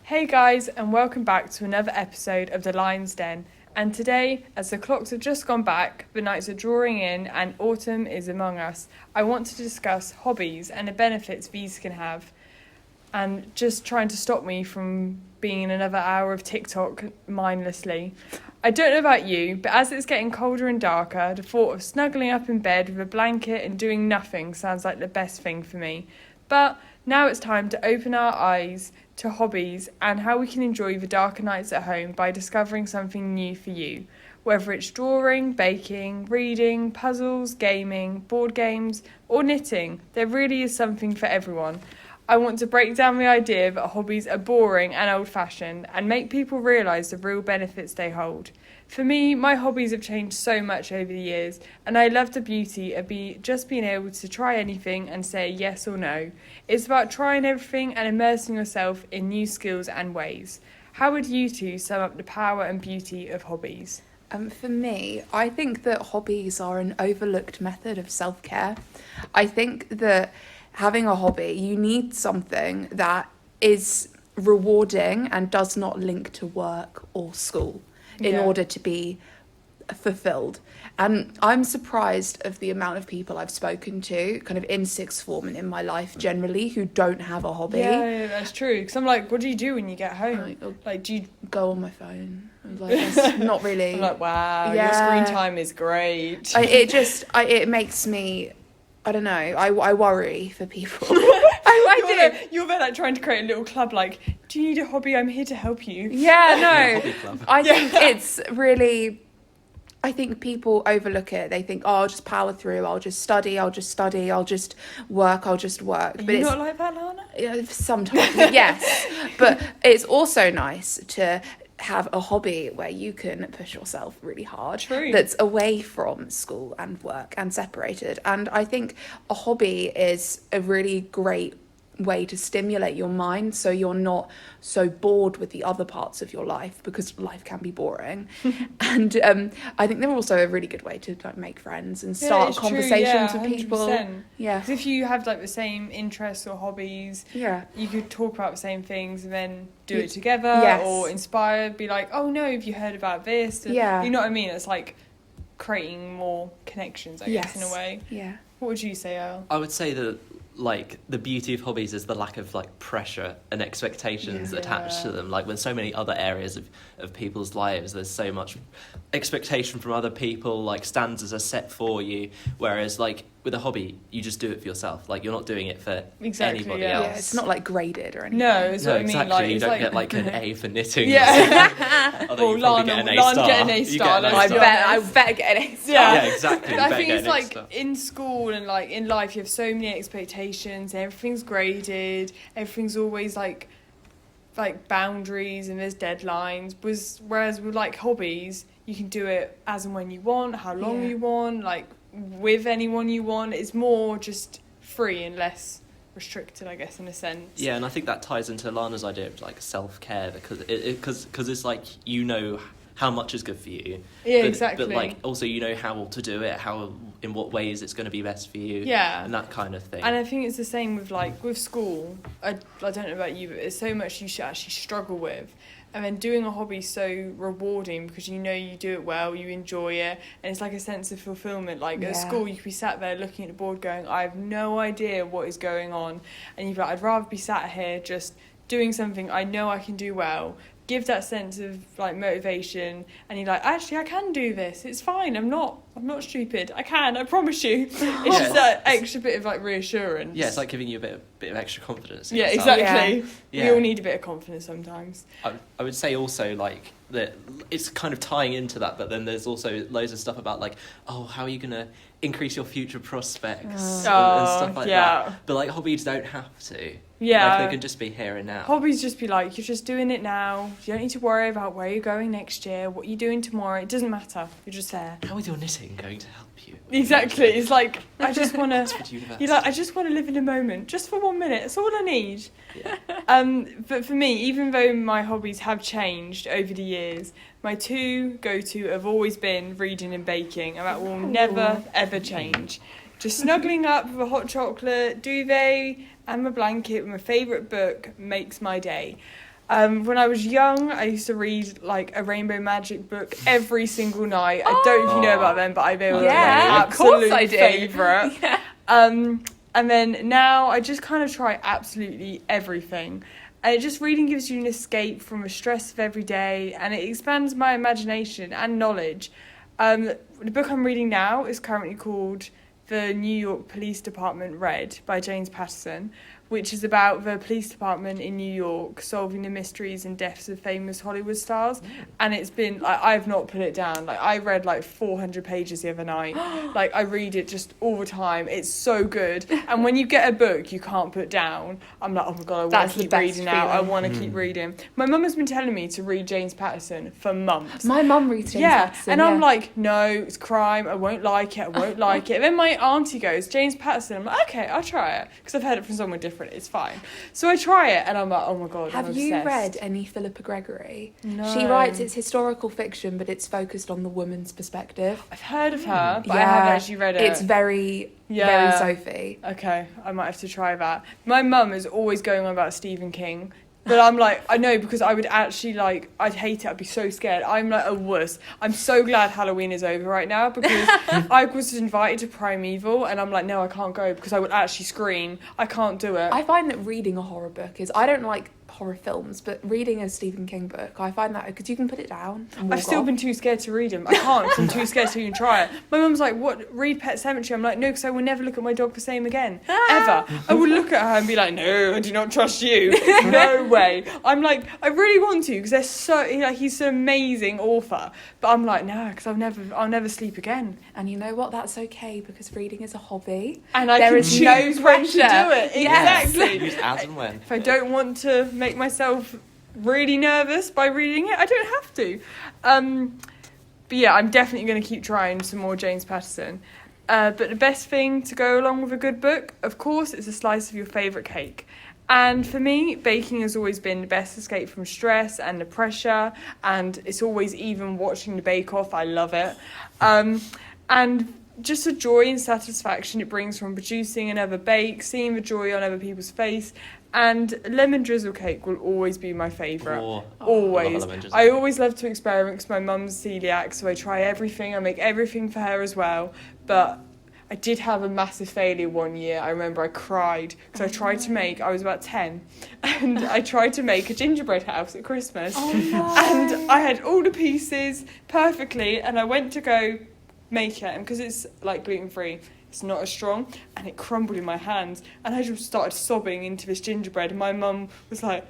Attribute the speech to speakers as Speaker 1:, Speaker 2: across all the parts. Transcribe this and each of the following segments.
Speaker 1: Hey guys, and welcome back to another episode of The Lion's Den. And today, as the clocks have just gone back, the nights are drawing in and autumn is among us, I want to discuss hobbies and the benefits these can have. And just trying to stop me from being in another hour of TikTok mindlessly. I don't know about you, but as it's getting colder and darker, the thought of snuggling up in bed with a blanket and doing nothing sounds like the best thing for me. But now it's time to open our eyes to hobbies and how we can enjoy the darker nights at home by discovering something new for you. Whether it's drawing, baking, reading, puzzles, gaming, board games, or knitting, there really is something for everyone. I want to break down the idea that hobbies are boring and old-fashioned and make people realise the real benefits they hold. For me, my hobbies have changed so much over the years, and I love the beauty of just being able to try anything and say yes or no. It's about trying everything and immersing yourself in new skills and ways. How would you two sum up the power and beauty of hobbies?
Speaker 2: For me, I think that hobbies are an overlooked method of self-care. I think that having a hobby, you need something that is rewarding and does not link to work or school in order to be fulfilled. And I'm surprised of the amount of people I've spoken to kind of in sixth form and in my life generally who don't have a hobby.
Speaker 1: Yeah, that's true. Because I'm like, what do you do when you get home? Like, do you
Speaker 2: go on my phone? I'm like, that's not really.
Speaker 1: I'm like, wow, your screen time is great.
Speaker 2: It makes me, I don't know, I worry for people. I do.
Speaker 1: You're there like trying to create a little club like, do you need a hobby? I'm here to help you.
Speaker 2: Yeah, no. I think it's really, I think people overlook it. They think, oh, I'll just power through. I'll just study. I'll just work. But
Speaker 1: You're not like that, Lana?
Speaker 2: Sometimes, yes. But it's also nice to have a hobby where you can push yourself really hard.
Speaker 1: True.
Speaker 2: That's away from school and work and separated. And I think a hobby is a really great way to stimulate your mind so you're not so bored with the other parts of your life, because life can be boring. And I think they're also a really good way to like make friends and start conversations with people. Yeah,
Speaker 1: because if you have like the same interests or hobbies, you could talk about the same things and then do it together, or inspire, be like, oh no, have you heard about this? You know what I mean? It's like creating more connections, I guess, in a way.
Speaker 2: Yeah.
Speaker 1: What would you say, Earl?
Speaker 3: I would say that like the beauty of hobbies is the lack of like pressure and expectations attached to them. Like when so many other areas of people's lives, there's so much expectation from other people, like standards are set for you, whereas like with a hobby you just do it for yourself. Like you're not doing it for anybody else.
Speaker 2: Yeah, it's not like graded or anything.
Speaker 1: No, it's what I mean.
Speaker 3: Exactly.
Speaker 1: Like,
Speaker 3: you don't
Speaker 1: like,
Speaker 3: get like an A for knitting.
Speaker 1: Or Lana get an A star.
Speaker 2: I better get an A star.
Speaker 3: Yeah, exactly.
Speaker 1: I think it's like in school and like in life you have so many expectations, everything's graded, everything's always like boundaries and there's deadlines. Whereas with like hobbies, you can do it as and when you want, how long you want, like with anyone you want. It's more just free and less restricted, I guess, in a sense.
Speaker 3: Yeah, and I think that ties into Lana's idea of like self-care, because it's like, you know how much is good for you.
Speaker 1: Yeah, exactly.
Speaker 3: But like also you know how to do it, in what ways it's going to be best for you.
Speaker 1: Yeah.
Speaker 3: And that kind of thing.
Speaker 1: And I think it's the same with like with school. I don't know about you, but there's so much you should actually struggle with. And then doing a hobby is so rewarding because you know you do it well, you enjoy it, and it's like a sense of fulfillment. Like at school, you could be sat there looking at the board going, I have no idea what is going on. And you'd be like, I'd rather be sat here just doing something I know I can do well. Give that sense of like motivation, and you're like, actually I can do this, it's fine, I'm not stupid, I promise you. It's just that extra bit of like reassurance.
Speaker 3: Yeah, it's like giving you a bit of extra confidence.
Speaker 1: Yeah, exactly. We all need a bit of confidence sometimes.
Speaker 3: I would say also like that it's kind of tying into that, but then there's also loads of stuff about like, oh, how are you gonna increase your future prospects and stuff like that. But like hobbies don't have to.
Speaker 1: Yeah.
Speaker 3: Like they can just be here and now.
Speaker 1: Hobbies just be like, you're just doing it now. You don't need to worry about where you're going next year, what you're doing tomorrow. It doesn't matter. You're just there.
Speaker 3: How is your knitting going to help you?
Speaker 1: Exactly. It's like, I just want to... You're like, I just want to live in the moment. Just for 1 minute. That's all I need.
Speaker 3: Yeah.
Speaker 1: But for me, even though my hobbies have changed over the years, my two go-to have always been reading and baking. And that will never, ever change. Just snuggling up with a hot chocolate, duvet, and my blanket with my favourite book makes my day. When I was young, I used to read like a Rainbow Magic book every single night. I don't know if you know about them, but they were my
Speaker 2: of course
Speaker 1: absolute
Speaker 2: I do.
Speaker 1: favourite.
Speaker 2: Yeah.
Speaker 1: And then now I just kind of try absolutely everything. And just reading gives you an escape from the stress of every day, and it expands my imagination and knowledge. The book I'm reading now is currently called The New York Police Department Read by James Patterson, which is about the police department in New York solving the mysteries and deaths of famous Hollywood stars. And it's been, like, I've not put it down. Like, I read like 400 pages the other night. Like, I read it just all the time. It's so good. And when you get a book you can't put down, I'm like, oh my God, I want to keep reading now. I want to keep reading. My mum has been telling me to read James Patterson for months.
Speaker 2: My mum reads James Patterson.
Speaker 1: And I'm like, no, it's crime. I won't like it. And then my auntie goes, James Patterson. I'm like, okay, I'll try it. Because I've heard it from someone different. It's fine. So I try it and I'm like, oh my God, I'm
Speaker 2: Have you
Speaker 1: obsessed.
Speaker 2: read any Philippa Gregory?
Speaker 1: No.
Speaker 2: She writes, it's historical fiction, but it's focused on the woman's perspective.
Speaker 1: I've heard of her, but I haven't actually read it.
Speaker 2: It's very Sophie.
Speaker 1: Okay, I might have to try that. My mum is always going on about Stephen King. But I'm like, I know, because I would actually, like, I'd hate it. I'd be so scared. I'm like a wuss. I'm so glad Halloween is over right now, because I was invited to Primeval and I'm like, no, I can't go because I would actually scream. I can't do it.
Speaker 2: I find that reading a horror book is, I don't like horror films, but reading a Stephen King book, I find that, because you can put it down and walk
Speaker 1: I've still
Speaker 2: off.
Speaker 1: been too scared to read them. I can't, 'cause I'm too scared to even try it. My mum's like, what, read Pet Sematary? I'm like, no, because I will never look at my dog the same again. Ever. I would look at her and be like, no, I do not trust you. No way. I'm like, I really want to, because they're so, like, he's an amazing author. But I'm like, no, because I'll never sleep again.
Speaker 2: And you know what? That's okay, because reading is a hobby.
Speaker 1: And I
Speaker 2: There
Speaker 1: can
Speaker 2: is
Speaker 1: choose
Speaker 2: no
Speaker 1: when to
Speaker 2: pressure.
Speaker 1: do it.
Speaker 2: Yes.
Speaker 1: Exactly.
Speaker 3: Use as and when.
Speaker 1: If I don't want to make myself really nervous by reading it, I don't have to. But yeah, I'm definitely going to keep trying some more James Patterson. But the best thing to go along with a good book, of course, is a slice of your favourite cake. And for me, baking has always been the best escape from stress and the pressure, and it's always even watching the Bake Off. I love it. And just the joy and satisfaction it brings from producing another bake, seeing the joy on other people's face. And lemon drizzle cake will always be my favourite. Always. I always love to experiment because my mum's celiac, so I try everything. I make everything for her as well. But I did have a massive failure one year. I remember I cried because I was about 10, and I tried to make a gingerbread house at Christmas.
Speaker 2: Oh, no.
Speaker 1: And I had all the pieces perfectly, and I went to go make it, and because it's like gluten-free, it's not as strong, and it crumbled in my hands, and I just started sobbing into this gingerbread, and my mum was like,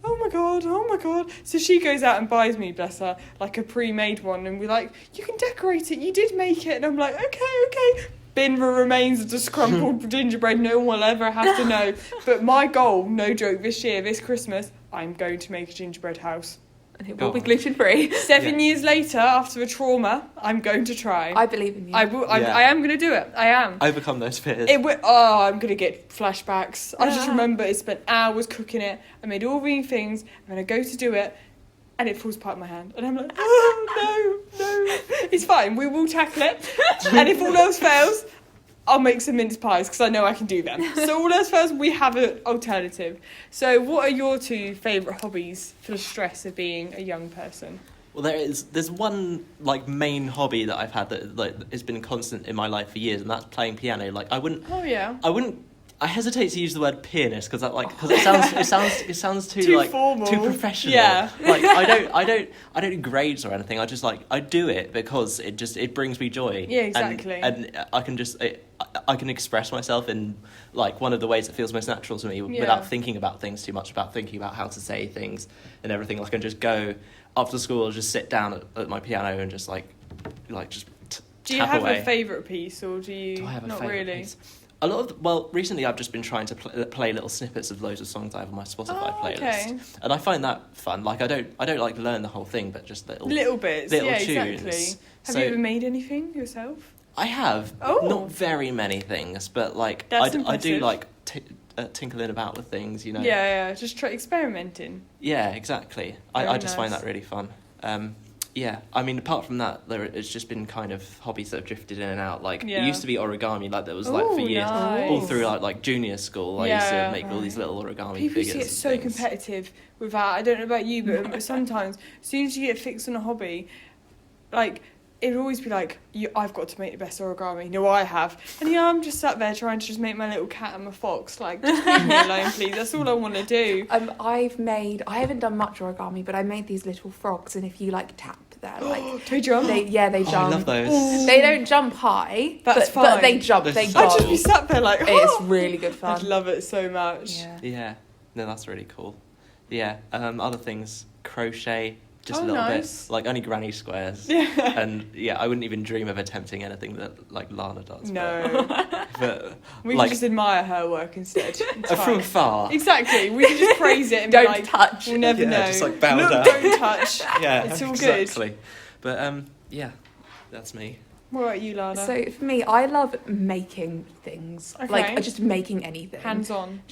Speaker 1: oh my god. So she goes out and buys me, bless her, like a pre-made one, and we're like, you can decorate it, you did make it. And I'm like, okay. Bin the remains of the crumpled gingerbread, no one will ever have to know. But my goal, no joke, this Christmas, I'm going to make a gingerbread house.
Speaker 2: And it will be gluten-free.
Speaker 1: 7 years later, after the trauma, I'm going to try.
Speaker 2: I believe in you.
Speaker 1: I am going to do it. I am.
Speaker 3: Overcome those fears.
Speaker 1: I'm going to get flashbacks. I just remember I spent hours cooking it. I made all these things, and then I go to do it, and it falls apart in my hand. And I'm like, oh, no. It's fine. We will tackle it. And if all else fails, I'll make some mince pies because I know I can do them. So all else fails, we have an alternative. So what are your two favourite hobbies for the stress of being a young person?
Speaker 3: Well, there's one like main hobby that I've had that like has been constant in my life for years, and that's playing piano. Like I hesitate to use the word pianist because it sounds
Speaker 1: too
Speaker 3: like
Speaker 1: formal.
Speaker 3: too professional.
Speaker 1: Yeah.
Speaker 3: Like I don't do grades or anything. I just I do it because it brings me joy.
Speaker 1: Yeah, exactly.
Speaker 3: And I can express myself in like one of the ways that feels most natural to me without thinking about things too much, about thinking about how to say things and everything. Like I can just go after school, just sit down at my piano and just
Speaker 1: Do you have a favourite piece, or do you
Speaker 3: I have a
Speaker 1: not
Speaker 3: favourite
Speaker 1: really?
Speaker 3: piece? Recently I've just been trying to play little snippets of loads of songs I have on my Spotify playlist,
Speaker 1: okay.
Speaker 3: and I find that fun. Like I don't like learn the whole thing, but just
Speaker 1: little bits,
Speaker 3: little
Speaker 1: yeah,
Speaker 3: tunes.
Speaker 1: exactly. Have you ever made anything yourself?
Speaker 3: I have, not very many things, but like I do like tinkling about with things, you know.
Speaker 1: Yeah, just try experimenting.
Speaker 3: Yeah, exactly. I just find that really fun. Yeah, I mean, apart from that, it's just been kind of hobbies that have drifted in and out. Like, it
Speaker 1: Yeah.
Speaker 3: used to be origami, like, that was, like, for
Speaker 1: Ooh,
Speaker 3: years.
Speaker 1: nice.
Speaker 3: All through, like junior school, I used to make all these little origami
Speaker 1: People used
Speaker 3: figures
Speaker 1: to get
Speaker 3: and
Speaker 1: so
Speaker 3: things.
Speaker 1: competitive with that. I don't know about you, but sometimes, as soon as you get fixed on a hobby, like, it'd always be like, I've got to make the best origami. No, I have. And I'm just sat there trying to just make my little cat and my fox. Like, just leave me alone, please. That's all I want to do.
Speaker 2: I haven't done much origami, but I made these little frogs, and if you like tap, they're like
Speaker 1: They jump.
Speaker 2: they jump.
Speaker 3: I love those.
Speaker 2: They don't jump high,
Speaker 1: That's
Speaker 2: but
Speaker 1: fine.
Speaker 2: they jump.
Speaker 3: They're
Speaker 2: They
Speaker 3: so
Speaker 1: I'd
Speaker 2: jump.
Speaker 1: just be sat there like,
Speaker 2: It's really good
Speaker 1: I'd
Speaker 2: fun.
Speaker 1: love it so much.
Speaker 2: Yeah.
Speaker 3: Yeah, no, that's really cool. Yeah, other things, crochet, just
Speaker 1: Oh,
Speaker 3: a little
Speaker 1: nice.
Speaker 3: bit, like only granny squares.
Speaker 1: Yeah.
Speaker 3: And yeah, I wouldn't even dream of attempting anything that like Lana does.
Speaker 1: No.
Speaker 3: But
Speaker 1: We
Speaker 3: like,
Speaker 1: can just admire her work instead. It's
Speaker 3: from
Speaker 1: fine.
Speaker 3: afar.
Speaker 1: Exactly. We can just praise it and
Speaker 2: Don't
Speaker 1: be like,
Speaker 2: touch.
Speaker 1: we'll never
Speaker 3: Yeah,
Speaker 1: know.
Speaker 3: just, like, bow
Speaker 1: Look,
Speaker 3: down.
Speaker 1: don't touch.
Speaker 3: Yeah,
Speaker 1: It's all good.
Speaker 3: exactly. But yeah, that's me.
Speaker 1: What about you, Lana?
Speaker 2: So for me, I love making things.
Speaker 1: Okay.
Speaker 2: Like just making anything.
Speaker 1: Hands on.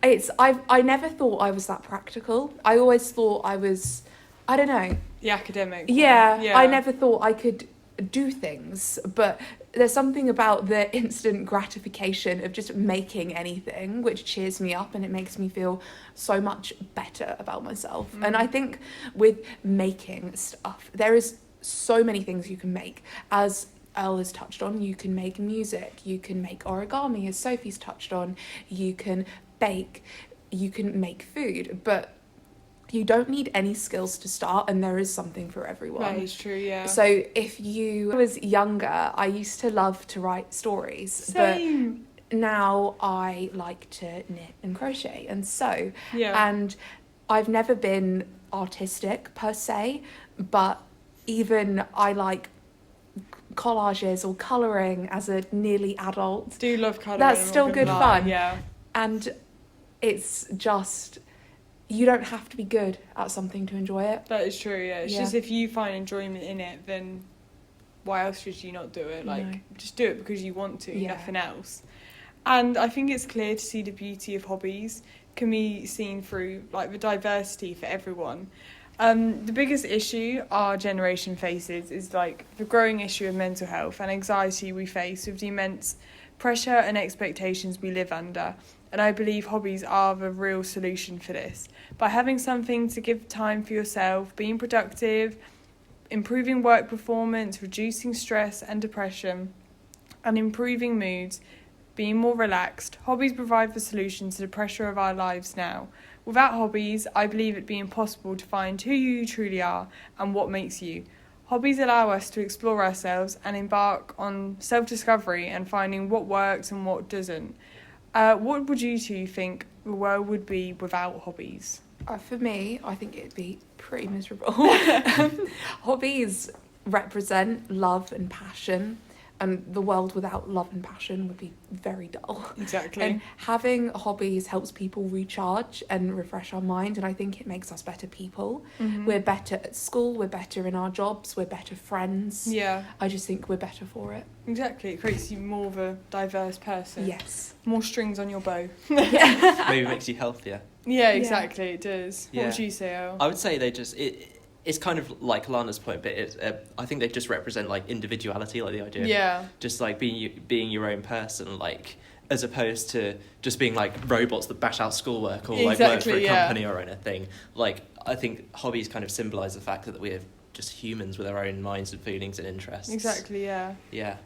Speaker 2: I never thought I was that practical. I always thought I was, I don't know.
Speaker 1: The academic. one.
Speaker 2: Yeah, I never thought I could do things, but there's something about the instant gratification of just making anything which cheers me up, and it makes me feel so much better about myself. And I think with making stuff, there is so many things you can make. As Elle has touched on, you can make music, you can make origami, as Sophie's touched on, you can bake, you can make food, but you don't need any skills to start, and there is something for everyone.
Speaker 1: That is true, yeah.
Speaker 2: So if you was younger, I used to love to write stories,
Speaker 1: Same.
Speaker 2: but now I like to knit and crochet and sew.
Speaker 1: Yeah.
Speaker 2: And I've never been artistic per se, but even I like collages or colouring as a nearly adult.
Speaker 1: Do love colouring.
Speaker 2: That's
Speaker 1: I'm not
Speaker 2: still
Speaker 1: gonna
Speaker 2: good
Speaker 1: lie.
Speaker 2: fun.
Speaker 1: Yeah.
Speaker 2: And it's just, you don't have to be good at something to enjoy it.
Speaker 1: That is true, yeah. It's
Speaker 2: Yeah.
Speaker 1: just if you find enjoyment in it, then why else should you not do it? Like,
Speaker 2: No.
Speaker 1: just do it because you want to,
Speaker 2: Yeah.
Speaker 1: nothing else. And I think it's clear to see the beauty of hobbies can be seen through, like, the diversity for everyone. The biggest issue our generation faces is, like, the growing issue of mental health and anxiety we face with the immense pressure and expectations we live under. And I believe hobbies are the real solution for this. By having something to give time for yourself, being productive, improving work performance, reducing stress and depression, and improving moods, being more relaxed, hobbies provide the solution to the pressure of our lives now. Without hobbies, I believe it be impossible to find who you truly are and what makes you. Hobbies allow us to explore ourselves and embark on self-discovery and finding what works and what doesn't. What would you two think the world would be without hobbies?
Speaker 2: For me, I think it'd be pretty miserable. Hobbies represent love and passion, and the world without love and passion would be very dull.
Speaker 1: Exactly.
Speaker 2: And having hobbies helps people recharge and refresh our mind, and I think it makes us better people.
Speaker 1: Mhm.
Speaker 2: We're better at school, we're better in our jobs, we're better friends.
Speaker 1: Yeah,
Speaker 2: I just think we're better for it.
Speaker 1: exactly. It creates you more of a diverse person.
Speaker 2: Yes.
Speaker 1: More strings on your bow.
Speaker 3: Maybe it makes you healthier.
Speaker 1: Yeah, exactly. It does. What
Speaker 3: Yeah.
Speaker 1: would you say, Elle?
Speaker 3: I would say it's kind of like Lana's point, but I think they just represent like individuality, like the idea
Speaker 1: Yeah.
Speaker 3: of just like being your own person, like as opposed to just being like robots that bash out schoolwork or like work for
Speaker 1: Exactly,
Speaker 3: a
Speaker 1: yeah.
Speaker 3: company or anything. Like I think hobbies kind of symbolise the fact that we're just humans with our own minds and feelings and interests.
Speaker 1: Exactly, yeah.
Speaker 3: Yeah.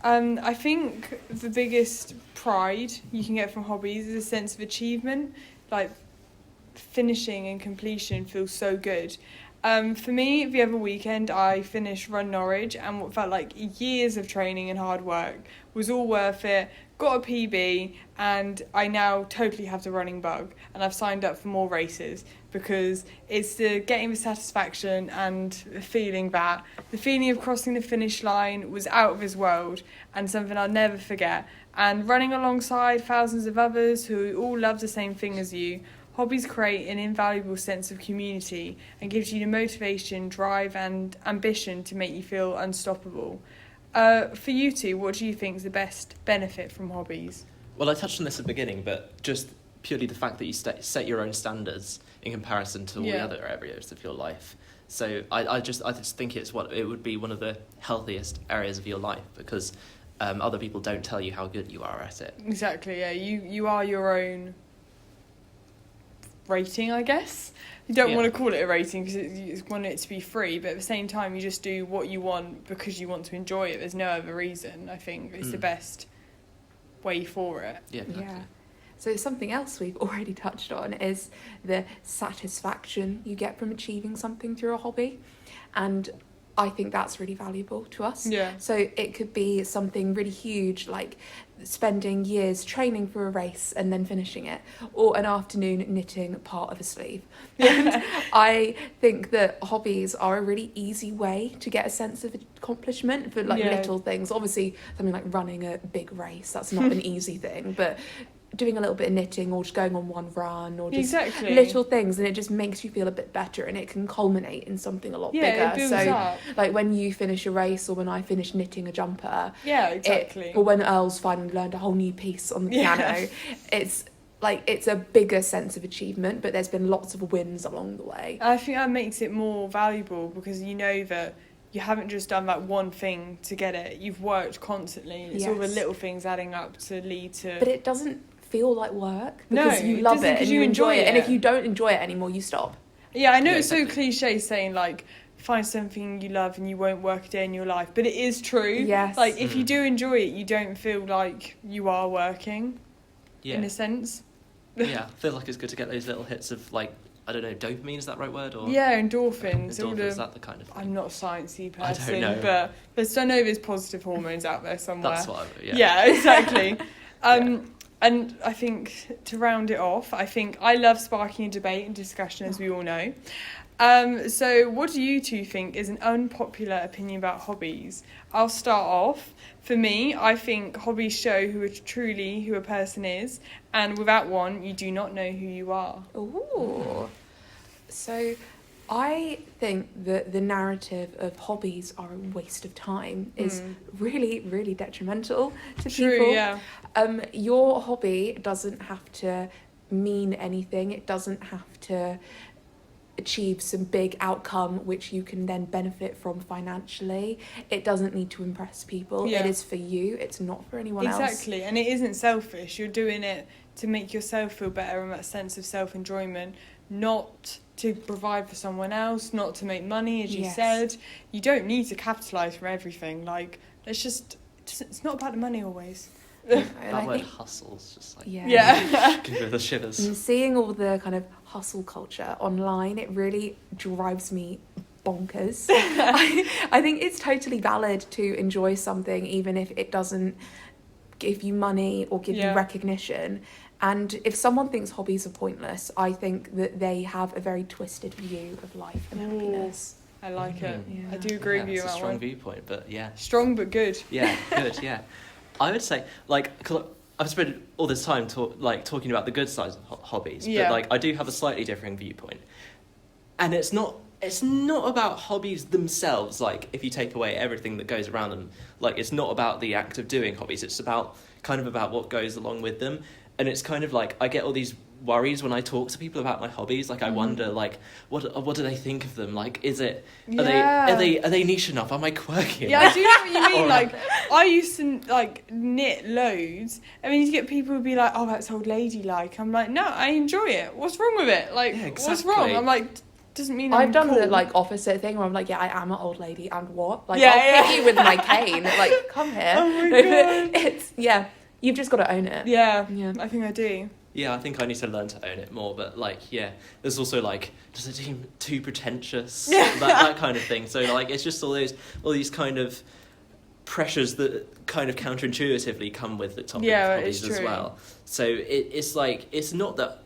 Speaker 1: I think the biggest pride you can get from hobbies is a sense of achievement. Like, finishing and completion feels so good. For me, the other weekend, I finished Run Norwich, and what felt like years of training and hard work was all worth it. Got a PB, and I now totally have the running bug, and I've signed up for more races because it's the getting the satisfaction and the feeling of crossing the finish line was out of this world and something I'll never forget. And running alongside thousands of others who all love the same thing as you. Hobbies create an invaluable sense of community and gives you the motivation, drive and ambition to make you feel unstoppable. For you two, what do you think is the best benefit from hobbies?
Speaker 3: Well, I touched on this at the beginning, but just purely the fact that you set your own standards in comparison to all the other areas of your life. So I just think it would be one of the healthiest areas of your life, because other people don't tell you how good you are at it.
Speaker 1: Exactly, yeah. You are your own rating, I guess. You don't want to call it a rating because you want it to be free, but at the same time you just do what you want because you want to enjoy it. There's no other reason. I think it's the best way for it.
Speaker 3: Yeah, exactly.
Speaker 2: Yeah. So something else we've already touched on is the satisfaction you get from achieving something through a hobby. And I think that's really valuable to us.
Speaker 1: Yeah.
Speaker 2: So it could be something really huge, like spending years training for a race and then finishing it, or an afternoon knitting part of a sleeve. And I think that hobbies are a really easy way to get a sense of accomplishment for little things. Obviously, something like running a big race, that's not an easy thing, but doing a little bit of knitting or just going on one run or just little things, and it just makes you feel a bit better, and it can culminate in something a lot bigger.
Speaker 1: It builds up.
Speaker 2: Like when you finish a race, or when I finish knitting a jumper,
Speaker 1: or
Speaker 2: when Earl's finally learned a whole new piece on the piano, it's a bigger sense of achievement, but there's been lots of wins along the way.
Speaker 1: I think that makes it more valuable because you know that you haven't just done that one thing to get it. You've worked constantly. It's all the little things adding up to lead to...
Speaker 2: But it doesn't feel like work because you love it and you enjoy it. And if you don't enjoy it anymore, you stop.
Speaker 1: Yeah, I know it's so cliche saying, like, find something you love and you won't work a day in your life. But it is true.
Speaker 2: Yes.
Speaker 1: Like, if you do enjoy it, you don't feel like you are working, in a sense.
Speaker 3: Yeah, I feel like it's good to get those little hits of, like, I don't know, dopamine, is that the right word? Or
Speaker 1: endorphins.
Speaker 3: Is that the kind of thing?
Speaker 1: I'm not a sciencey person,
Speaker 3: I don't know.
Speaker 1: But I know there's positive hormones out there somewhere.
Speaker 3: That's what
Speaker 1: Yeah, exactly. And I think, to round it off, I love sparking a debate and discussion, as we all know. So what do you two think is an unpopular opinion about hobbies? I'll start off. For me, I think hobbies show who a person is, and without one, you do not know who you are.
Speaker 2: Ooh. So I think that the narrative of hobbies are a waste of time is really, really detrimental to people.
Speaker 1: Yeah.
Speaker 2: Your hobby doesn't have to mean anything. It doesn't have to achieve some big outcome which you can then benefit from financially. It doesn't need to impress people. It is for you. It's not for anyone else.
Speaker 1: Exactly. And it isn't selfish. You're doing it to make yourself feel better and that sense of self-enjoyment, not to provide for someone else, not to make money, as you said. You don't need to capitalise from everything. Like, it's not about the money always.
Speaker 3: That word hustle's just like give me the shivers.
Speaker 2: And seeing all the kind of hustle culture online, it really drives me bonkers. I think it's totally valid to enjoy something even if it doesn't give you money or give you recognition. And if someone thinks hobbies are pointless, I think that they have a very twisted view of life and happiness.
Speaker 1: I like it. Yeah. I do agree with you on that one.
Speaker 3: It's a strong viewpoint, but
Speaker 1: Strong but good.
Speaker 3: Yeah, good, yeah. I would say, like, 'cause I've spent all this time talking about the good sides of hobbies, but like I do have a slightly differing viewpoint, and it's not about hobbies themselves. Like, if you take away everything that goes around them, like, it's not about the act of doing hobbies. It's about what goes along with them, and it's kind of like I get all these worries when I talk to people about my hobbies. Like, I wonder, like, what do they think of them? Like, are they niche enough? Am I quirky enough?
Speaker 1: Yeah, I do know what you mean. Like, I used to knit loads. I mean, you get people who be like, "Oh, that's old lady like." I'm like, no, I enjoy it. What's wrong with it? Like, what's wrong? I'm like, doesn't mean
Speaker 2: I've done
Speaker 1: cool.
Speaker 2: the opposite thing where I'm like, I am an old lady, and what? Like, I'll hit you with my cane. Like, come here.
Speaker 1: Oh my God.
Speaker 2: It's you've just got to own it.
Speaker 1: Yeah, I think I do.
Speaker 3: Yeah, I think I need to learn to own it more, but there's also does it seem too pretentious? that kind of thing. So it's just all these kind of pressures that kind of counterintuitively come with the topic of hobbies as well. So it's not that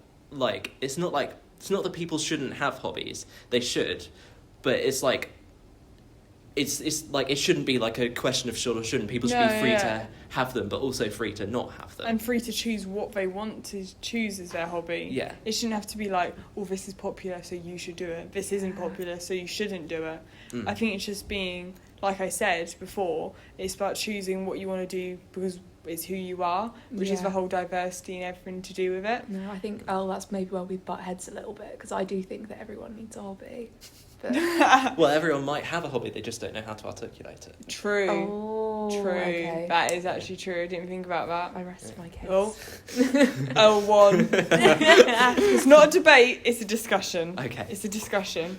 Speaker 3: people shouldn't have hobbies. They should, but it's it shouldn't be like a question of should or shouldn't. People should be free to have them, but also free to not have them.
Speaker 1: And free to choose what they want to choose as their hobby.
Speaker 3: Yeah.
Speaker 1: It shouldn't have to be like, oh, this is popular, so you should do it. This isn't popular, so you shouldn't do it. I think it's just being, like I said before, it's about choosing what you want to do because is who you are, which is
Speaker 2: Yeah.
Speaker 1: the whole diversity and everything to do with it.
Speaker 2: No, I think that's maybe where we butt heads a little bit, because I do think that everyone needs a hobby. But
Speaker 3: Well, everyone might have a hobby, they just don't know how to articulate it.
Speaker 1: True. True.
Speaker 2: okay.
Speaker 1: That is actually true. I didn't think about that.
Speaker 2: I rest my case.
Speaker 1: Oh. L1. It's not a debate, it's a discussion.
Speaker 3: Okay.
Speaker 1: It's a discussion.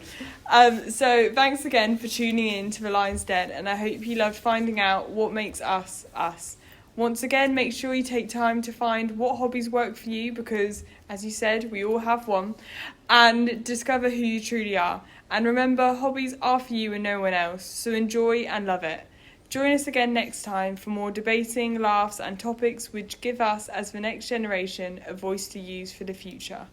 Speaker 1: So thanks again for tuning in to The Lion's Den, and I hope you loved finding out what makes us us. Once again, make sure you take time to find what hobbies work for you, because, as you said, we all have one, and discover who you truly are. And remember, hobbies are for you and no one else, so enjoy and love it. Join us again next time for more debating, laughs and topics which give us, as the next generation, a voice to use for the future.